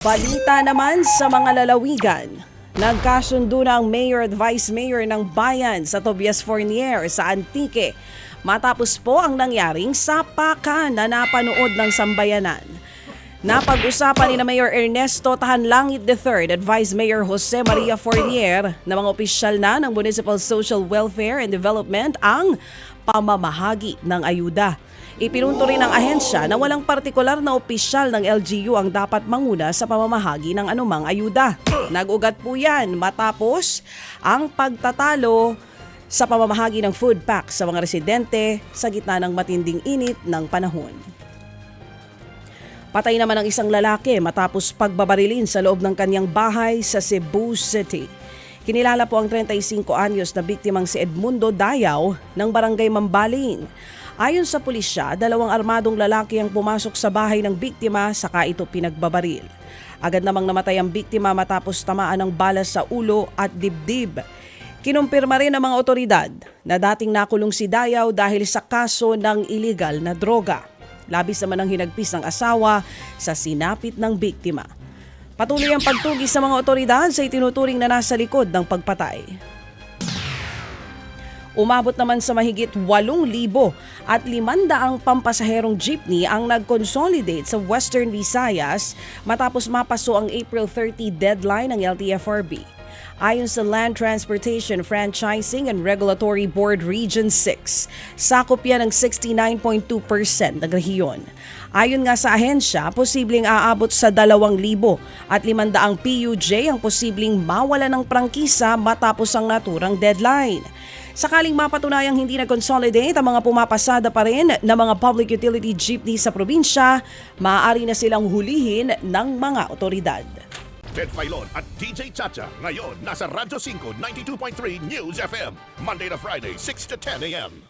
Balita naman sa mga lalawigan. Nagkasundo na ang mayor at vice mayor ng bayan sa Tobias Fournier sa Antique matapos po ang nangyaring sapakan na napanood ng sambayanan. Napag-usapan ni na Mayor Ernesto Tahanlangit III at Vice Mayor Jose Maria Fournier na mga opisyal na ng Municipal Social Welfare and Development ang pamamahagi ng ayuda. Ipinunto rin ng ahensya na walang partikular na opisyal ng LGU ang dapat manguna sa pamamahagi ng anumang ayuda. Nag-ugat po yan matapos ang pagtatalo sa pamamahagi ng food pack sa mga residente sa gitna ng matinding init ng panahon. Patay naman ang isang lalaki matapos pagbabarilin sa loob ng kanyang bahay sa Cebu City. Kinilala po ang 35 anyos na biktimang si Edmundo Dayaw ng barangay Mambaling. Ayon sa pulisya, dalawang armadong lalaki ang pumasok sa bahay ng biktima saka ito pinagbabaril. Agad namang namatay ang biktima matapos tamaan ng bala sa ulo at dibdib. Kinumpirma rin ng mga otoridad na dating nakulong si Dayaw dahil sa kaso ng iligal na droga. Labis naman ang hinagpis ng asawa sa sinapit ng biktima. Patuloy ang pagtugis sa mga otoridad sa itinuturing na nasa likod ng pagpatay. Umabot naman sa mahigit 8,000 at 500 pampasaherong jeepney ang nag-consolidate sa Western Visayas matapos mapaso ang April 30 deadline ng LTFRB. Ayon sa Land Transportation Franchising and Regulatory Board Region 6, sakop yan ng 69.2% ng rehiyon. Ayon nga sa ahensya, posibleng aabot sa 2,000 at 500 PUJ ang posibleng mawala ng prangkisa matapos ang naturang deadline. Sakaling mapatunayang hindi na-consolidate ang mga pumapasada pa rin na mga public utility jeepney sa probinsya, maaari na silang hulihin ng mga otoridad. Ted Filon at DJ Chacha ngayon nasa Radyo 5 92.3 News FM Monday to Friday 6 to 10 a.m.